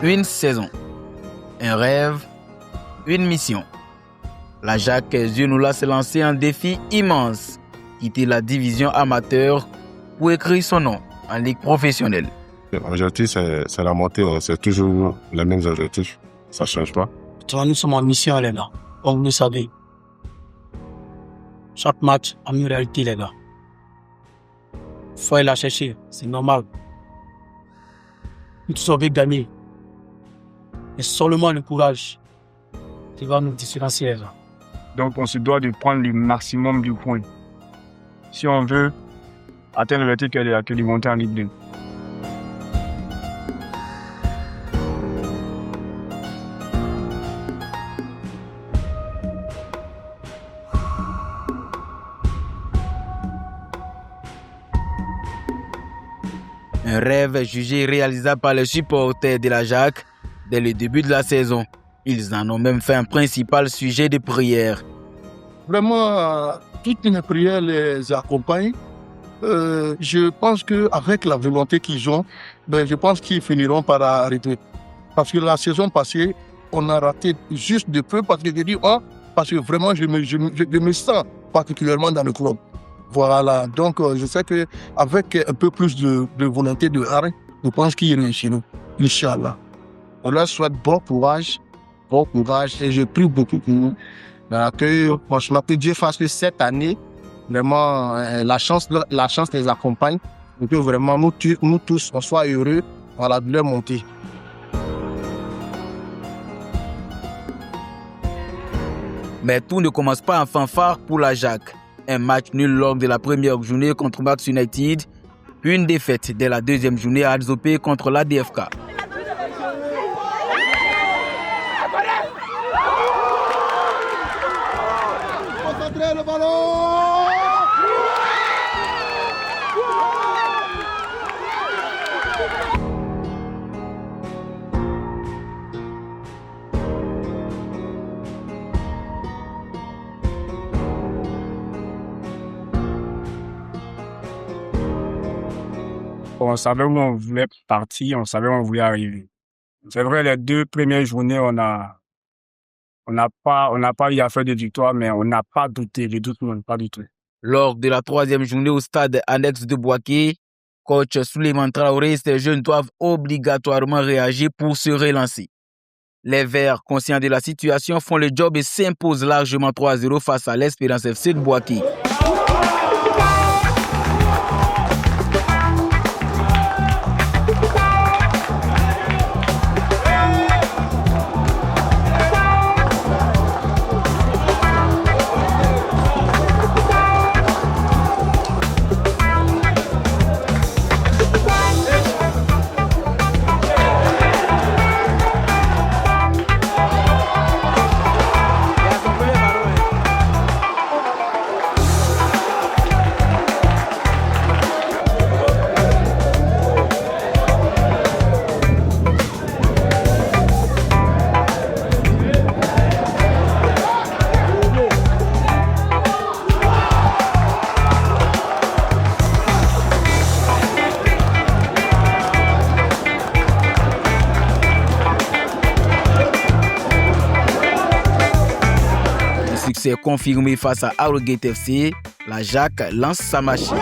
Une saison, un rêve, une mission. L'Ajax Zionoula s'est lancé un défi immense, quitter la division amateur pour écrire son nom en ligue professionnelle. L'objectif, c'est la montée, c'est toujours les mêmes objectifs, ça ne change pas. Nous sommes en mission, les gars, comme vous le savez. Chaque match a une réalité, les gars. Il faut aller la chercher, c'est normal. Nous tous envie de gagner. Mais seulement le courage qui va nous différencier, les gars. Donc on se doit de prendre le maximum de points si on veut atteindre l'objectif que de monter en Ligue 2. Un rêve jugé réalisable par les supporters de l'Ajax dès le début de la saison. Ils en ont même fait un principal sujet de prière. Vraiment, toutes mes prières les accompagnent. Je pense qu'avec la volonté qu'ils ont, je pense qu'ils finiront par arrêter. Parce que la saison passée, on a raté juste de peu parce que j'ai dit, parce que vraiment, je me sens particulièrement dans le club. Voilà, donc je sais qu'avec un peu plus de volonté de arrêt, je pense qu'ils réussiront, Inch'Allah. On leur souhaite bon courage et je prie beaucoup pour nous. Franchement, que Dieu fasse que cette année, vraiment, la chance les accompagne et que vraiment nous tous, on soit heureux à la douleur montée. Mais tout ne commence pas en fanfare pour l'Ajax. Un match nul lors de la première journée contre Max United, puis une défaite dès la deuxième journée à Adzopé contre l'ADFK. Concentrez le ballon! On savait où on voulait partir, on savait où on voulait arriver. C'est vrai, les 2 premières journées, on n'a pas eu à faire de victoire, mais on n'a pas douté, le doute, non, pas du tout. Lors de la 3e journée au stade annexe de Bouaké, coach Souleymane Traoré et ses jeunes doivent obligatoirement réagir pour se relancer. Les Verts, conscients de la situation, font le job et s'imposent largement 3-0 face à l'Espérance FC de Bouaké. Succès confirmé face à Harrogate FC, l'Ajax lance sa machine.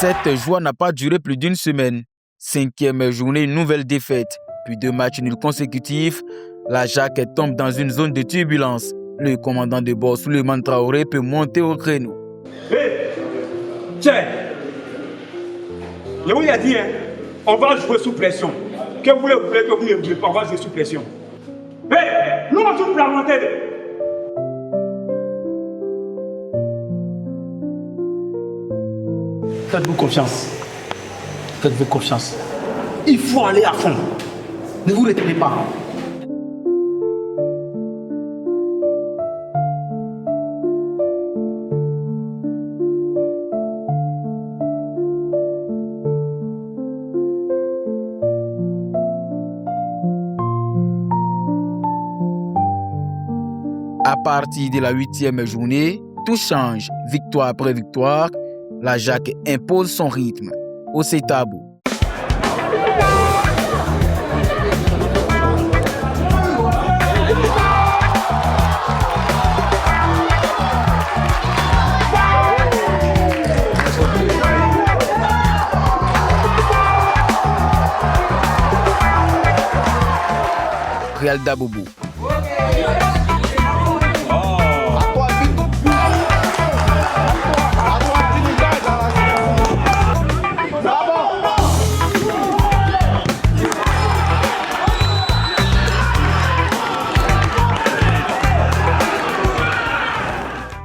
Cette joie n'a pas duré plus d'une semaine. 5e journée, une nouvelle défaite. Puis 2 matchs nuls consécutifs. L'Ajax tombe dans une zone de turbulence. Le commandant de bord, Souleymane Traoré, peut monter au créneau. Tiens, je vous l'ai dit, on va jouer sous pression. Que vous voulez, que vous ne voulez pas, on va jouer sous pression. Mais nous, on joue pour la montée. Faites-vous confiance. Faites-vous confiance. Il faut aller à fond. Ne vous retenez pas. À partir de la 8e journée, tout change. Victoire après victoire, la Jacques impose son rythme. Au Setabo. Real Dabobo.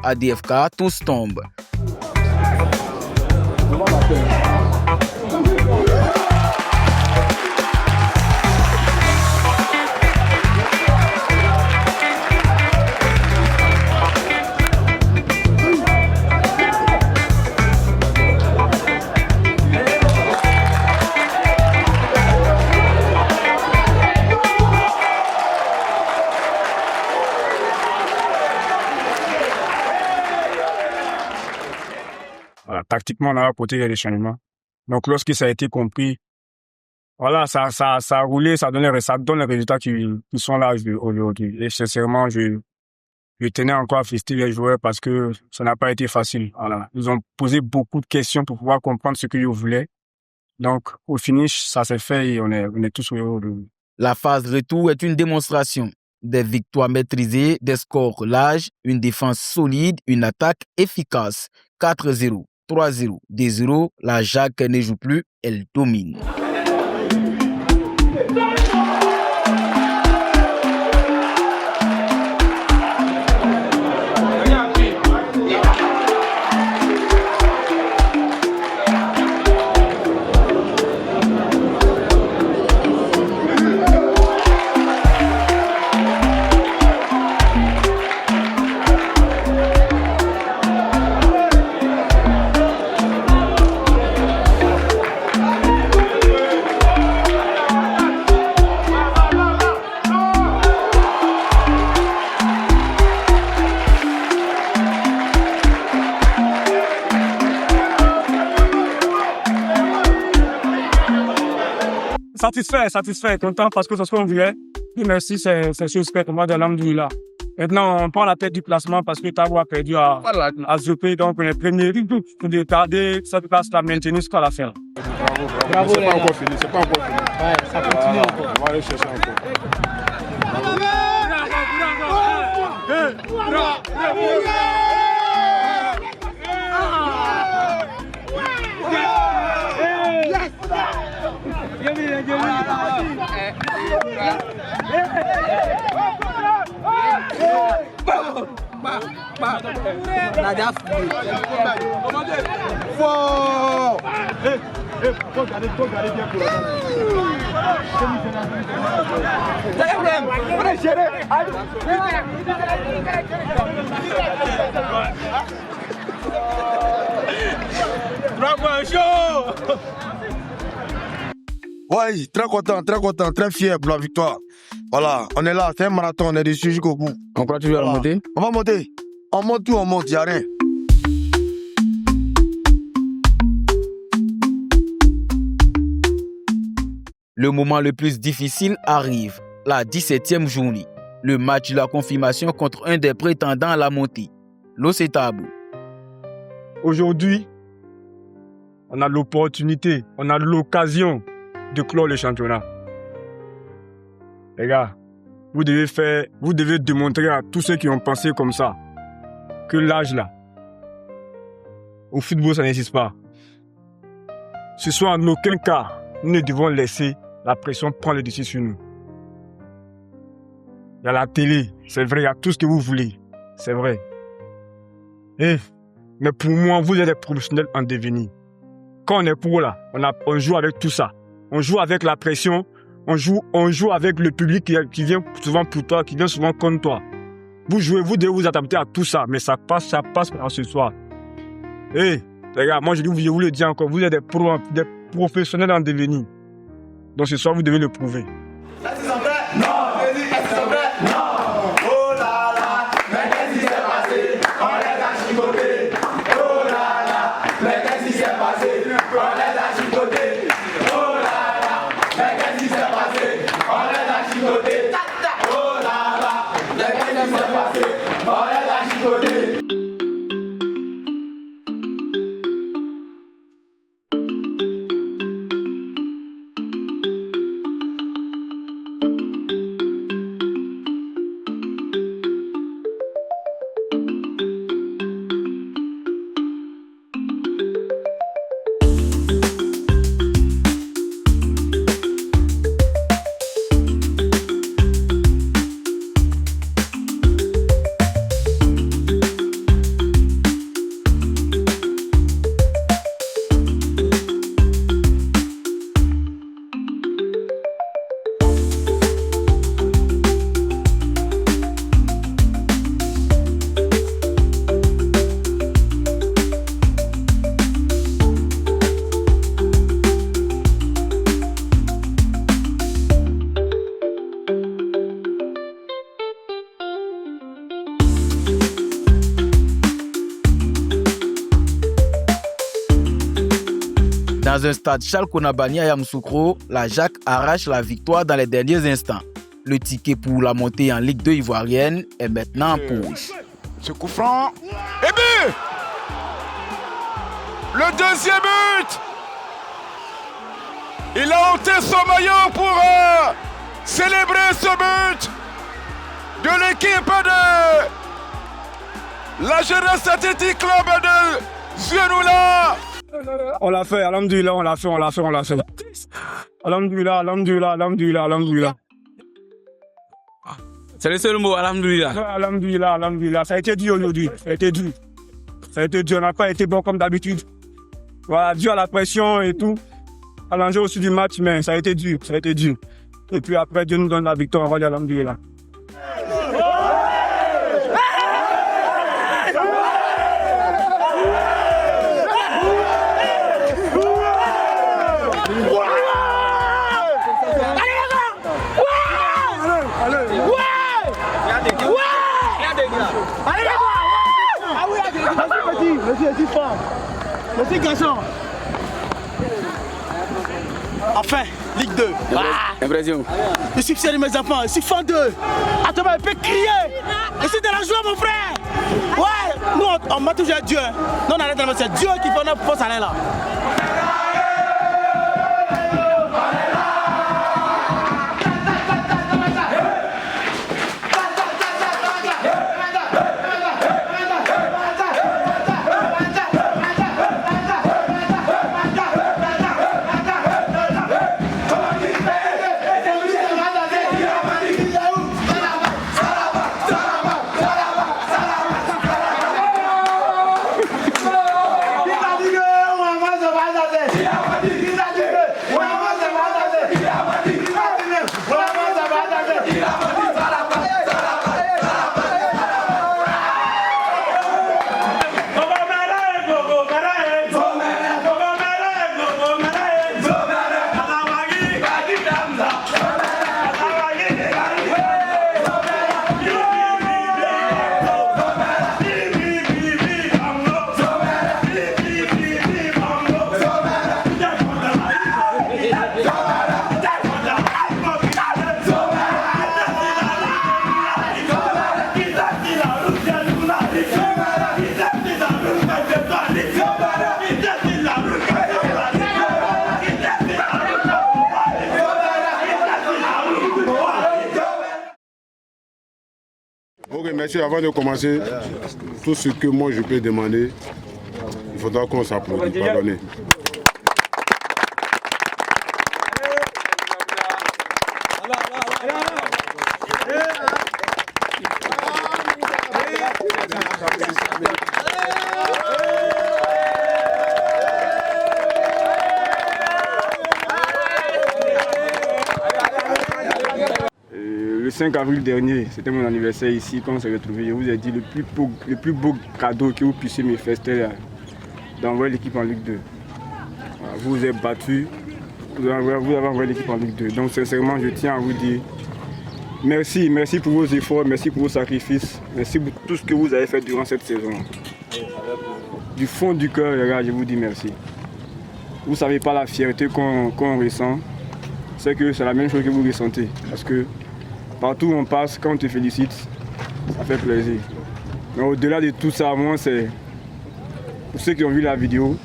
ADFK, tous tombent. Voilà, tactiquement, on a apporté des changements. Donc, lorsque ça a été compris, voilà, ça a roulé, ça donne les résultats qui sont là aujourd'hui. Et sincèrement, je tenais encore à féliciter les joueurs parce que ça n'a pas été facile. Voilà. Ils ont posé beaucoup de questions pour pouvoir comprendre ce qu'ils voulaient. Donc, au finish, ça s'est fait et on est tous heureux. La phase retour est une démonstration. Des victoires maîtrisées, des scores larges, une défense solide, une attaque efficace. 4-0, 3-0, 2-0, la Jacques ne joue plus, elle domine. Satisfait, content parce que c'est ce qu'on voulait. Et merci, c'est chose faite, moi, de l'Alhamdoulilah. Maintenant, on prend la tête du placement parce que Tabo a perdu à Zopé, donc on est premier. Pour retarder, ça peut pas se la maintenir jusqu'à la fin. Bravo, c'est pas encore fini, Ouais, ça continue encore. On va aller chercher encore. Ouais, très content, très fier pour la victoire. Voilà, on est là, c'est un marathon, on est dessus jusqu'au bout. On croit toujours à la montée? On va monter. On monte tout, on monte, il n'y a rien. Le moment le plus difficile arrive, la 17e journée. Le match de la confirmation contre un des prétendants à la montée, l'Osetabo. Aujourd'hui, on a l'opportunité, on a l'occasion de clore le championnat. Les gars, vous devez démontrer à tous ceux qui ont pensé comme ça que l'âge là, au football, ça n'existe pas. Ce soit en aucun cas, nous ne devons laisser la pression prendre le dessus sur nous. Il y a la télé, c'est vrai, il y a tout ce que vous voulez, c'est vrai. Mais pour moi, vous êtes des professionnels en devenir. Quand on est pro là, on joue avec tout ça. On joue avec la pression, on joue avec le public qui vient souvent pour toi, qui vient souvent contre toi. Vous jouez, vous devez vous adapter à tout ça, mais ça passe par ce soir. Les gars, moi je vous le dis encore, vous êtes des professionnels en devenir. Donc ce soir, vous devez le prouver. Non. Oh là là. Dans un stade Charles Konabani à Yamoussoukro, la Jacques arrache la victoire dans les derniers instants. Le ticket pour la montée en Ligue 2 ivoirienne est maintenant en pause. Ce coup franc. Et but! Le deuxième but! Il a ôté son maillot pour célébrer ce but de l'équipe de la Jeunesse Athlétique Club de Zouenoula. On l'a fait, alhamdoulilah, on l'a fait. Alhamdoulilah, alhamdoulilah, alhamdoulilah, alhamdoulilah. C'est le seul mot, alhamdoulilah. Alhamdoulilah, alhamdoulilah. Ça a été dur aujourd'hui, ça a été dur. On n'a pas été bon comme d'habitude. Voilà, dû à la pression et tout. À l'enjeu aussi du match, mais ça a été dur. Et puis après, Dieu nous donne la victoire, on va dire alhamdoulilah. Merci garçon. Enfin, Ligue 2. Impression. Je suis fier de mes enfants, je suis fan d'eux. Attends, il peut crier. Je suis de la joie, mon frère. Ouais, nous on m'a toujours Dieu. Non, on arrête de le mettre, c'est Dieu qui fait notre force aller là. Ok, merci. Avant de commencer, tout ce que moi je peux demander, il faudra qu'on s'applaudisse. Pardonnez. Le 5 avril dernier, c'était mon anniversaire ici, quand on s'est retrouvés. Je vous ai dit le plus beau cadeau que vous puissiez me faire, c'était d'envoyer l'équipe en Ligue 2. Voilà, vous vous êtes battus, vous avez envoyé l'équipe en Ligue 2. Donc sincèrement, je tiens à vous dire merci, merci pour vos efforts, merci pour vos sacrifices, merci pour tout ce que vous avez fait durant cette saison. Du fond du cœur, les gars, je vous dis merci. Vous ne savez pas la fierté qu'on ressent, c'est que c'est la même chose que vous ressentez. Parce que partout où on passe, quand on te félicite, ça fait plaisir. Mais au-delà de tout ça, moi, c'est pour ceux qui ont vu la vidéo,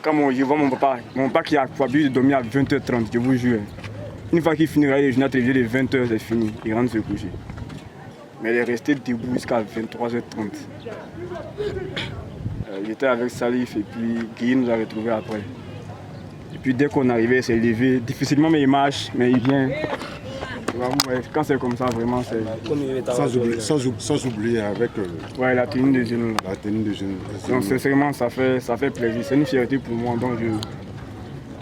quand je vois mon papa qui a l'habitude de dormir à 20h30, je vous jure. Une fois qu'il finira les journaux télévisés de 20h, c'est fini, il rentre se coucher. Mais il est resté debout jusqu'à 23h30. J'étais avec Salif et puis Guy nous a retrouvés après. Et puis dès qu'on arrivait, il s'est levé, difficilement mais il marche, mais il vient. Quand c'est comme ça, vraiment, c'est... Sans oublier avec ouais, la tenue de genoux. la tenue de genoux. Donc sincèrement, ça fait plaisir. C'est une fierté pour moi. Donc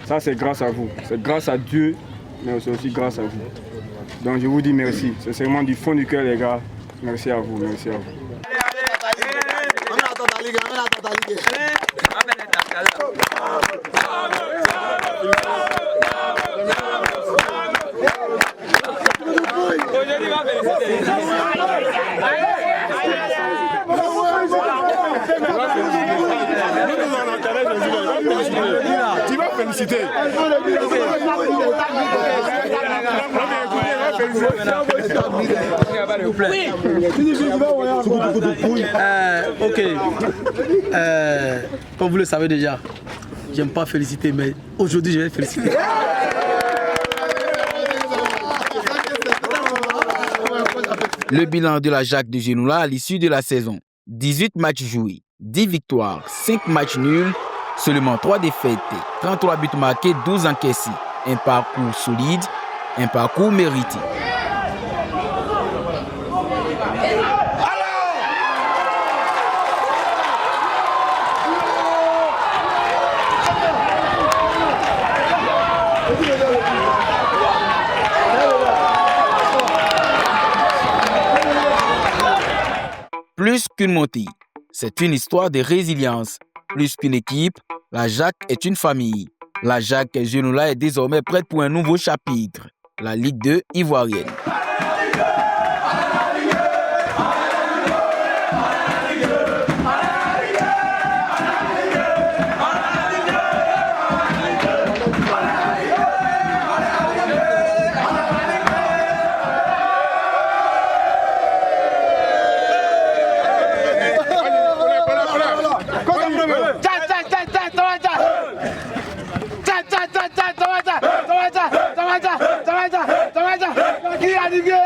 ça, c'est grâce à vous. C'est grâce à Dieu, mais c'est aussi grâce à vous. Donc je vous dis merci. C'est sincèrement du fond du cœur, les gars. Merci à vous, merci à vous. Tu vas féliciter. Ok. Comme vous le savez déjà, j'aime pas féliciter, mais aujourd'hui je vais féliciter. Le bilan de la Jacques de Genoula à l'issue de la saison: 18 matchs joués, 10 victoires, 5 matchs nuls, seulement 3 défaites, 33 buts marqués, 12 encaissés. Un parcours solide, un parcours mérité. Plus qu'une montée, c'est une histoire de résilience. Plus qu'une équipe, la Jacques est une famille. La Jacques Genoula est désormais prête pour un nouveau chapitre, la Ligue 2 ivoirienne. Qui a dit que